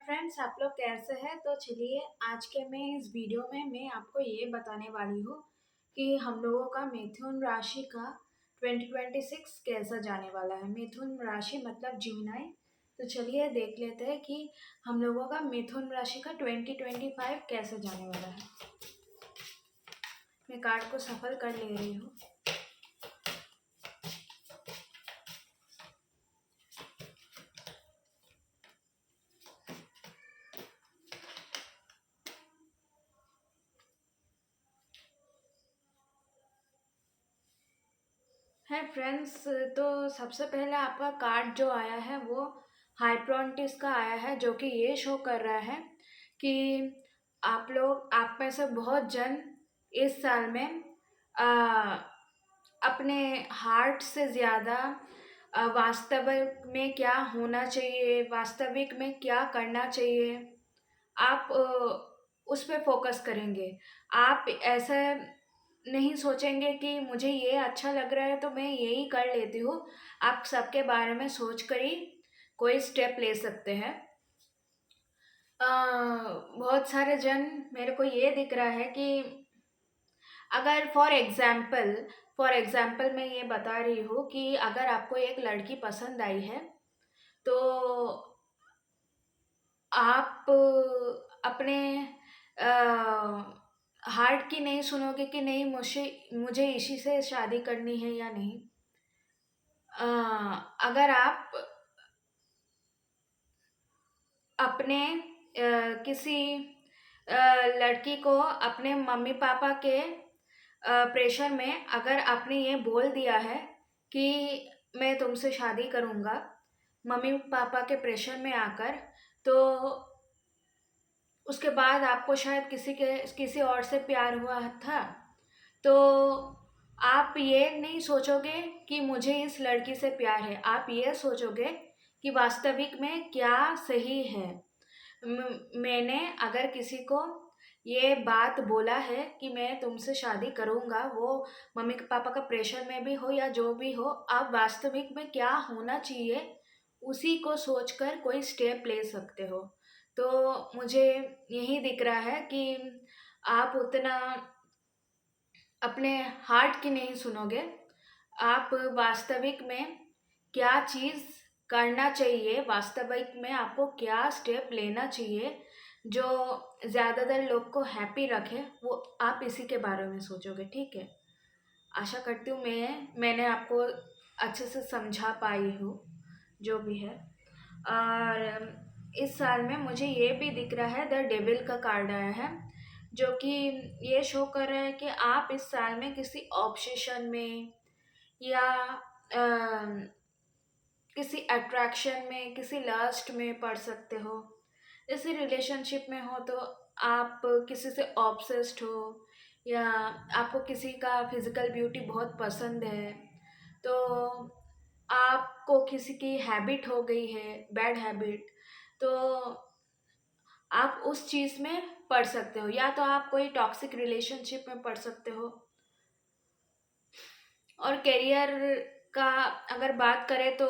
Friends, आप लोग कैसे हैं? तो चलिए आज के मैं इस वीडियो में मैं आपको ये बताने वाली हूँ कि हम लोगों का मिथुन राशि का 2026 कैसा जाने वाला है। मिथुन राशि मतलब जिम्नाई। तो चलिए देख लेते हैं कि हम लोगों का मिथुन राशि का 2025 कैसे जाने वाला है। मैं कार्ड को सफल कर ले रही हूँ। है फ्रेंड्स, तो सबसे पहले आपका कार्ड जो आया है वो हाइप्रोन्टिस का आया है, जो कि ये शो कर रहा है कि आप में से बहुत जन इस साल में आ, अपने हार्ट से ज़्यादा वास्तविक में क्या होना चाहिए, वास्तविक में क्या करना चाहिए, आप उस पे फोकस करेंगे। आप ऐसा नहीं सोचेंगे कि मुझे ये अच्छा लग रहा है तो मैं यही कर लेती हूँ। आप सबके बारे में सोच कर ही कोई स्टेप ले सकते हैं। बहुत सारे जन, मेरे को ये दिख रहा है कि अगर फॉर एग्जाम्पल मैं ये बता रही हूँ कि अगर आपको एक लड़की पसंद आई है तो आप अपने हार्ट की नहीं सुनोगे कि नहीं मुझे इसी से शादी करनी है या नहीं। अ, अगर आप अपने किसी लड़की को अपने मम्मी पापा के प्रेशर में अगर आपने ये बोल दिया है कि मैं तुमसे शादी करूँगा, मम्मी पापा के प्रेशर में आकर, तो उसके बाद आपको शायद किसी और से प्यार हुआ था, तो आप ये नहीं सोचोगे कि मुझे इस लड़की से प्यार है। आप ये सोचोगे कि वास्तविक में क्या सही है। मैंने अगर किसी को ये बात बोला है कि मैं तुमसे शादी करूँगा, वो मम्मी पापा का प्रेशर में भी हो या जो भी हो, आप वास्तविक में क्या होना चाहिए उसी को सोचकर कोई स्टेप ले सकते हो। तो मुझे यही दिख रहा है कि आप उतना अपने हार्ट की नहीं सुनोगे। आप वास्तविक में क्या चीज़ करना चाहिए, वास्तविक में आपको क्या स्टेप लेना चाहिए जो ज़्यादातर लोग को हैप्पी रखे, वो आप इसी के बारे में सोचोगे। ठीक है, आशा करती हूँ मैंने आपको अच्छे से समझा पाई हूँ जो भी है। और इस साल में मुझे ये भी दिख रहा है, द डेविल का कार्ड आया है, जो कि ये शो कर रहा है कि आप इस साल में किसी ऑब्सेशन में या किसी अट्रैक्शन में, किसी लस्ट में पड़ सकते हो। जैसे रिलेशनशिप में हो तो आप किसी से ऑब्सेस्ड हो, या आपको किसी का फिजिकल ब्यूटी बहुत पसंद है, तो आपको किसी की हैबिट हो गई है, बैड हैबिट, तो आप उस चीज़ में पड़ सकते हो, या तो आप कोई टॉक्सिक रिलेशनशिप में पड़ सकते हो। और करियर का अगर बात करें तो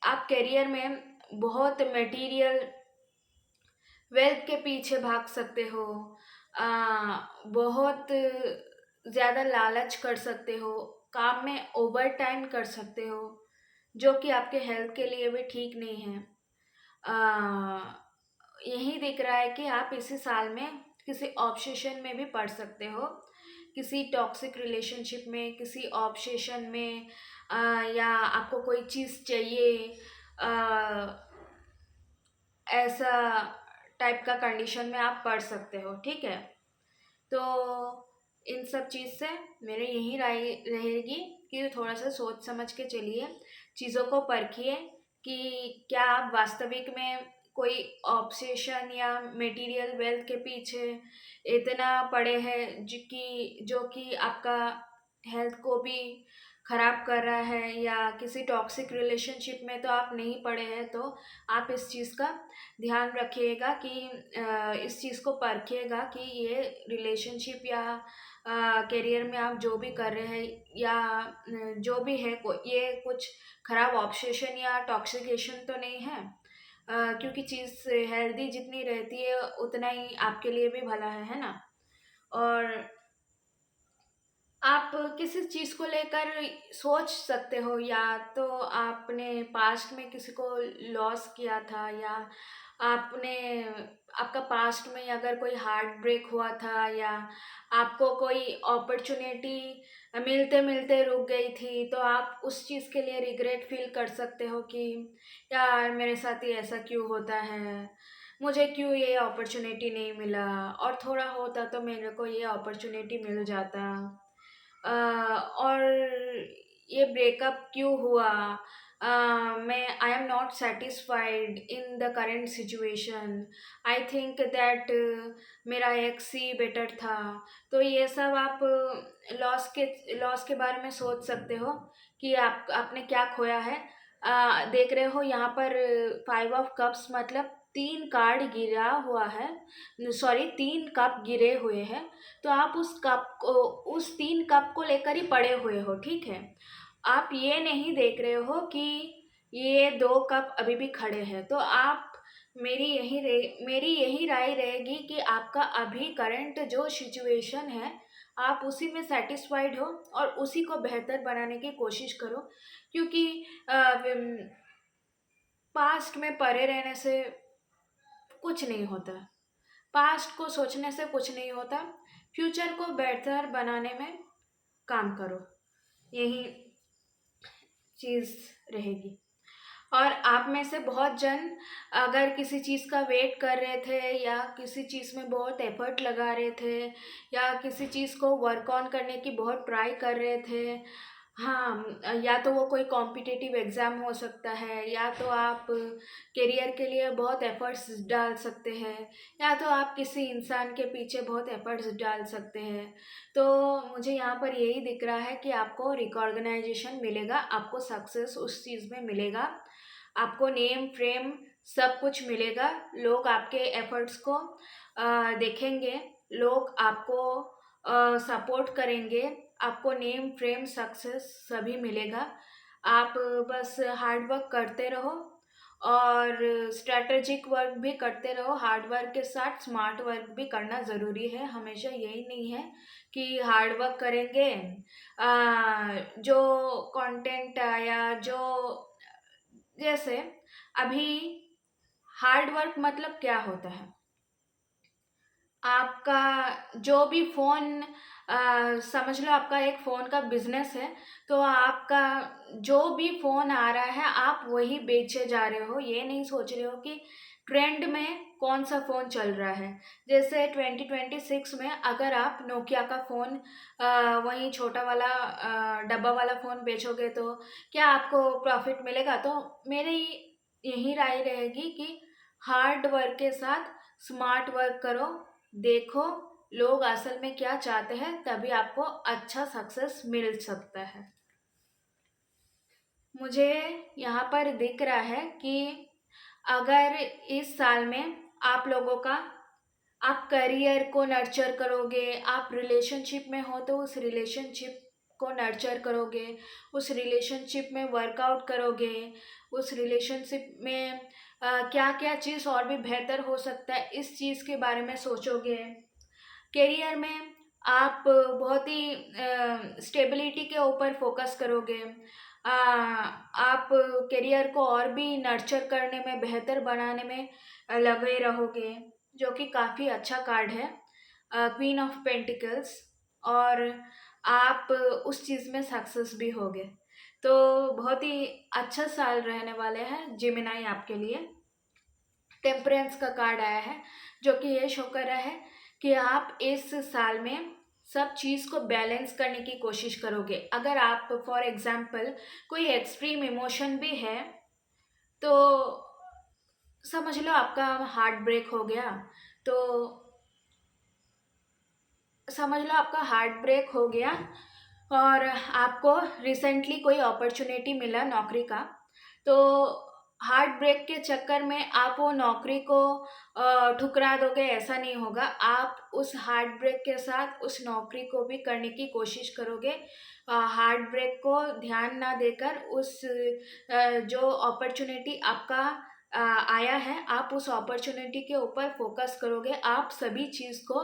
आप करियर में बहुत मटेरियल वेल्थ के पीछे भाग सकते हो। बहुत ज़्यादा लालच कर सकते हो, काम में ओवर टाइम कर सकते हो, जो कि आपके हेल्थ के लिए भी ठीक नहीं है। अ, यही दिख रहा है कि आप इसी साल में किसी ऑब्सेशन में भी पड़ सकते हो, किसी टॉक्सिक रिलेशनशिप में, किसी ऑब्सेशन में, या आपको कोई चीज़ चाहिए, ऐसा टाइप का कंडीशन में आप पढ़ सकते हो। ठीक है, तो इन सब चीज़ से मेरे यही राय रहेगी कि थोड़ा सा सोच समझ के चलिए, चीज़ों को परखिए कि क्या आप वास्तविक में कोई ऑब्सेशन या मटेरियल वेल्थ के पीछे इतना पड़े हैं जो कि आपका हेल्थ को भी ख़राब कर रहा है, या किसी टॉक्सिक रिलेशनशिप में तो आप नहीं पड़े हैं। तो आप इस चीज़ का ध्यान रखिएगा कि इस चीज़ को परखिएगा कि ये रिलेशनशिप या करियर में आप जो भी कर रहे हैं, या जो भी है, ये कुछ ख़राब ऑब्सेशन या टॉक्सिकेशन तो नहीं है। क्योंकि चीज़ हेल्दी जितनी रहती है उतना ही आपके लिए भी भला है ना? और आप किसी चीज़ को लेकर सोच सकते हो, या तो आपने पास्ट में किसी को लॉस किया था, या आपने आपका पास्ट में अगर कोई हार्ट ब्रेक हुआ था, या आपको कोई अपॉर्चुनिटी मिलते-मिलते रुक गई थी, तो आप उस चीज़ के लिए रिग्रेट फ़ील कर सकते हो कि यार मेरे साथ ही ऐसा क्यों होता है? मुझे क्यों ये अपॉर्चुनिटी नहीं मिला, और थोड़ा होता तो मेरे को ये अपॉर्चुनिटी मिल जाता। और ये ब्रेकअप क्यों हुआ? मैं I am not satisfied in the current situation. I think that मेरा एक्स ही बेटर था। तो ये सब आप लॉस के बारे में सोच सकते हो कि आपने क्या खोया है। देख रहे हो यहाँ पर 5 ऑफ कप्स मतलब 3 कार्ड गिरा हुआ है, सॉरी 3 कप गिरे हुए हैं। तो आप उस 3 कप को लेकर ही पड़े हुए हो, ठीक है? आप ये नहीं देख रहे हो कि ये 2 कप अभी भी खड़े हैं। तो आप मेरी यही राय रहेगी कि आपका अभी करंट जो सिचुएशन है, आप उसी में सैटिस्फाइड हो और उसी को बेहतर बनाने की कोशिश करो। क्योंकि पास्ट में पड़े रहने से कुछ नहीं होता। पास्ट को सोचने से कुछ नहीं होता। फ्यूचर को बेहतर बनाने में काम करो। यही चीज़ रहेगी। और आप में से बहुत जन अगर किसी चीज़ का वेट कर रहे थे, या किसी चीज़ में बहुत एफर्ट लगा रहे थे, या किसी चीज़ को वर्क ऑन करने की बहुत ट्राई कर रहे थे। हाँ, या तो वो कोई कॉम्पिटिटिव एग्ज़ाम हो सकता है, या तो आप करियर के लिए बहुत एफ़र्ट्स डाल सकते हैं, या तो आप किसी इंसान के पीछे बहुत एफ़र्ट्स डाल सकते हैं। तो मुझे यहाँ पर यही दिख रहा है कि आपको रिकॉग्नाइजेशन मिलेगा, आपको सक्सेस उस चीज़ में मिलेगा, आपको नेम, फेम सब कुछ मिलेगा। लोग आपके एफ़र्ट्स को देखेंगे, लोग आपको सपोर्ट करेंगे, आपको नेम, फेम, सक्सेस सभी मिलेगा। आप बस हार्ड वर्क करते रहो, और स्ट्रैटेजिक वर्क भी करते रहो। हार्ड वर्क के साथ स्मार्ट वर्क भी करना ज़रूरी है। हमेशा यही नहीं है कि हार्ड वर्क करेंगे, जो कंटेंट आया, जो जैसे अभी हार्ड वर्क मतलब क्या होता है? आपका जो भी फ़ोन, समझ लो आपका एक फ़ोन का बिज़नेस है, तो आपका जो भी फ़ोन आ रहा है, आप वही बेचे जा रहे हो। ये नहीं सोच रहे हो कि ट्रेंड में कौन-सा फ़ोन चल रहा है। जैसे 2026 में अगर आप नोकिया का फ़ोन, वही छोटा वाला डब्बा वाला फ़ोन बेचोगे, तो क्या आपको प्रॉफ़िट मिलेगा? तो मेरी यही राय रहेगी कि हार्ड वर्क के साथ स्मार्ट वर्क करो। देखो लोग असल में क्या चाहते हैं, तभी आपको अच्छा सक्सेस मिल सकता है। मुझे यहाँ पर दिख रहा है कि अगर इस साल में आप लोगों का, आप करियर को नर्चर करोगे, आप रिलेशनशिप में हो तो उस रिलेशनशिप को नर्चर करोगे, उस रिलेशनशिप में वर्कआउट करोगे, उस रिलेशनशिप में क्या-क्या चीज़ और भी बेहतर हो सकता है, इस चीज़ के बारे में सोचोगे। करियर में आप बहुत ही स्टेबिलिटी के ऊपर फोकस करोगे। आप करियर को और भी नर्चर करने में, बेहतर बनाने में लगे रहोगे, जो कि काफ़ी अच्छा कार्ड है, क्वीन ऑफ पेंटिकल्स। और आप उस चीज़ में सक्सेस भी होगे। तो बहुत ही अच्छा साल रहने वाले हैं जेमिनी आपके लिए। टेम्परेंस का कार्ड आया है, जो कि ये शो कर रहा है कि आप इस साल में सब चीज़ को बैलेंस करने की कोशिश करोगे। अगर आप फॉर एग्ज़ाम्पल कोई एक्सट्रीम इमोशन भी है, तो समझ लो आपका हार्ट ब्रेक हो गया, तो समझ लो आपका हार्ट ब्रेक हो गया, और आपको रिसेंटली कोई अपॉर्चुनिटी मिला नौकरी का, तो हार्ट ब्रेक के चक्कर में आप वो नौकरी को ठुकरा दोगे, ऐसा नहीं होगा। आप उस हार्ट ब्रेक के साथ उस नौकरी को भी करने की कोशिश करोगे। हार्ट ब्रेक को ध्यान ना देकर जो अपॉर्चुनिटी आपका आया है, आप उस अपॉर्चुनिटी के ऊपर फोकस करोगे, आप सभी चीज़ को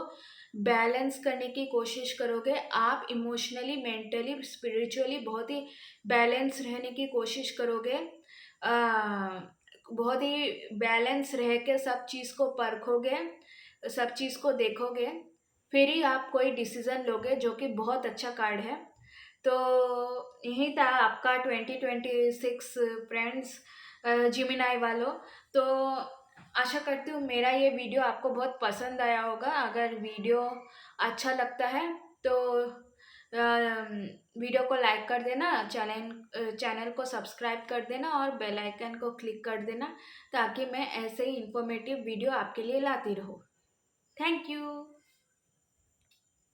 बैलेंस करने की कोशिश करोगे, आप इमोशनली, मेंटली, स्पिरिचुअली बहुत ही बैलेंस रहने की कोशिश करोगे। बहुत ही बैलेंस रह के सब चीज़ को परखोगे, सब चीज़ को देखोगे, फिर ही आप कोई डिसीज़न लोगे, जो कि बहुत अच्छा कार्ड है। तो यही था आपका 2026 फ्रेंड्स, जिमिनाई वालों। तो आशा करती हूँ मेरा ये वीडियो आपको बहुत पसंद आया होगा। अगर वीडियो अच्छा लगता है तो वीडियो को लाइक कर देना, चैनल को सब्सक्राइब कर देना और बेल आइकन को क्लिक कर देना, ताकि मैं ऐसे ही इंफॉर्मेटिव वीडियो आपके लिए लाती रहूँ। Thank you.